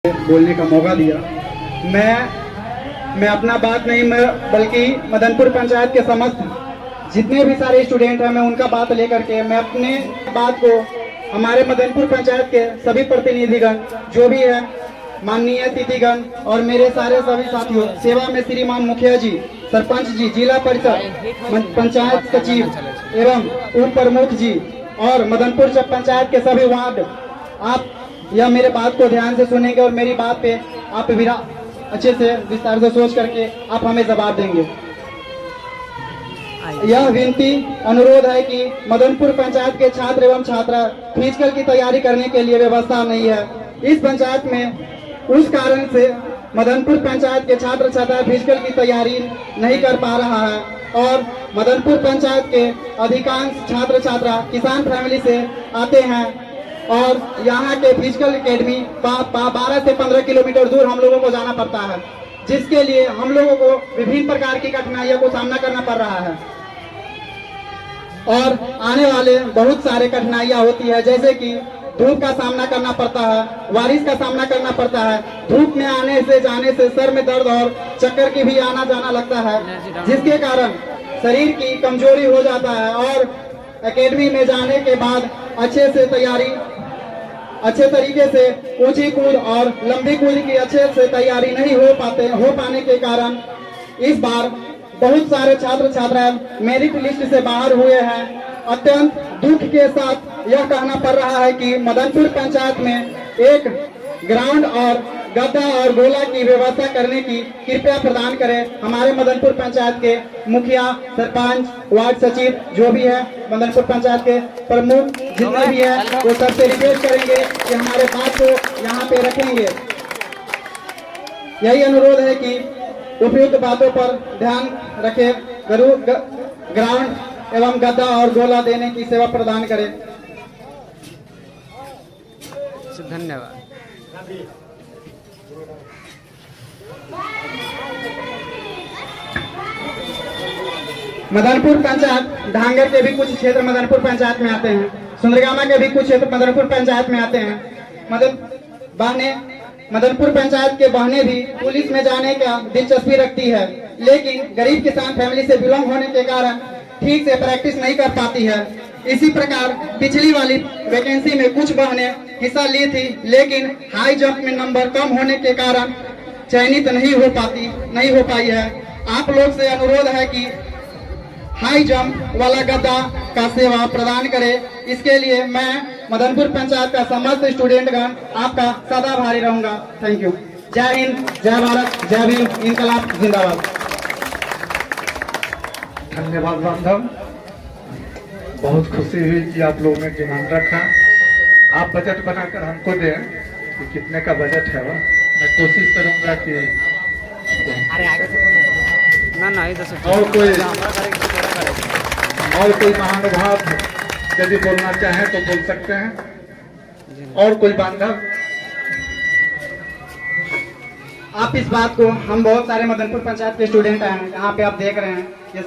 बोलने का मौका दिया। मैं अपना बात नहीं बल्कि मदनपुर पंचायत के समस्त जितने भी सारे स्टूडेंट हैं मैं उनका बात लेकर के मैं अपने बात को हमारे मदनपुर पंचायत के सभी प्रतिनिधिगण जो भी है, माननीय अतिथिगण और मेरे सारे सभी साथियों, सेवा में श्रीमान मुखिया जी, सरपंच जी, जिला परिषद, पंचायत सचिव एवं उप प्रमुख जी और मदनपुर पंचायत के सभी वार्ड, आप यह मेरे बात को ध्यान से सुनेंगे और मेरी बात पे आप अच्छे से विस्तार से सोच करके आप हमें जवाब देंगे। यह विनती अनुरोध है कि मदनपुर पंचायत के छात्र एवं छात्रा फिजिकल की तैयारी करने के लिए व्यवस्था नहीं है। इस पंचायत में उस कारण से मदनपुर पंचायत के छात्र छात्रा फिजिकल की तैयारी नहीं कर पा रहा है और मदनपुर पंचायत के अधिकांश छात्र छात्रा किसान फैमिली से आते हैं और यहाँ के फिजिकल एकेडमी 12 से 15 किलोमीटर दूर हम लोगों को जाना पड़ता है, जिसके लिए हम लोगों को विभिन्न प्रकार की कठिनाइयों को सामना करना पड़ रहा है और आने वाले बहुत सारे कठिनाइयां होती है, जैसे कि धूप का सामना करना पड़ता है, बारिश का सामना करना पड़ता है। धूप में आने से जाने से सर में दर्द और चक्कर की भी आना जाना लगता है, जिसके कारण शरीर की कमजोरी हो जाता है और एकेडमी में जाने के बाद अच्छे तरीके से ऊंची कूद और लंबी कूद की अच्छे से तैयारी नहीं हो पाने के कारण इस बार बहुत सारे छात्र छात्राएं मेरिट लिस्ट से बाहर हुए हैं। अत्यंत दुख के साथ यह कहना पड़ रहा है कि मदनपुर पंचायत में एक ग्राउंड और गद्दा और गोला की व्यवस्था करने की कृपया प्रदान करें। हमारे मदनपुर पंचायत के मुखिया, सरपंच, वार्ड सचिव जो भी है, मदनपुर पंचायत के प्रमुख जितने भी है, वो सबसे रिक्वेस्ट करेंगे कि हमारे बात को यहाँ पे रखेंगे। यही अनुरोध है कि उपयुक्त बातों पर ध्यान रखें, ग्राउंड एवं गद्दा और गोला देने की सेवा प्रदान करें। धन्यवाद। मदनपुर पंचायत धांगर के भी कुछ क्षेत्र मदनपुर पंचायत में आते हैं, सुंदरगामा के भी कुछ क्षेत्र मदनपुर पंचायत में आते हैं। मदनपुर पंचायत के बहने भी पुलिस में जाने का दिलचस्पी रखती है, लेकिन गरीब किसान फैमिली से बिलोंग होने के कारण ठीक से प्रैक्टिस नहीं कर पाती है। इसी प्रकार पिछली वाली वैकेंसी में कुछ बहनें हिस्सा ली थी, लेकिन हाई जंप में नंबर कम होने के कारण चयनित नहीं हो पाई है। आप लोग से अनुरोध है कि हाई जंप वाला गद्दा का सेवा प्रदान करें। इसके लिए मैं मदनपुर पंचायत का समस्त स्टूडेंटगण आपका सदा भारी रहूंगा। Thank you. जय हिंद, जय भारत, जय भीम, इनकलाब जिंदाबाद। धन्यवाद बांधव, बहुत खुशी हुई कि आप लोगों ने डिमांड रखा। आप बजट बनाकर हमको दें कि कितने का बजट है, वह मैं कोशिश करूंगा कि और कोई महानुभाव यदि बोलना चाहें तो बोल सकते हैं। और कोई बांधव? आप इस बात को, हम बहुत सारे मदनपुर पंचायत के स्टूडेंट हैं, यहाँ पे आप देख रहे हैं ये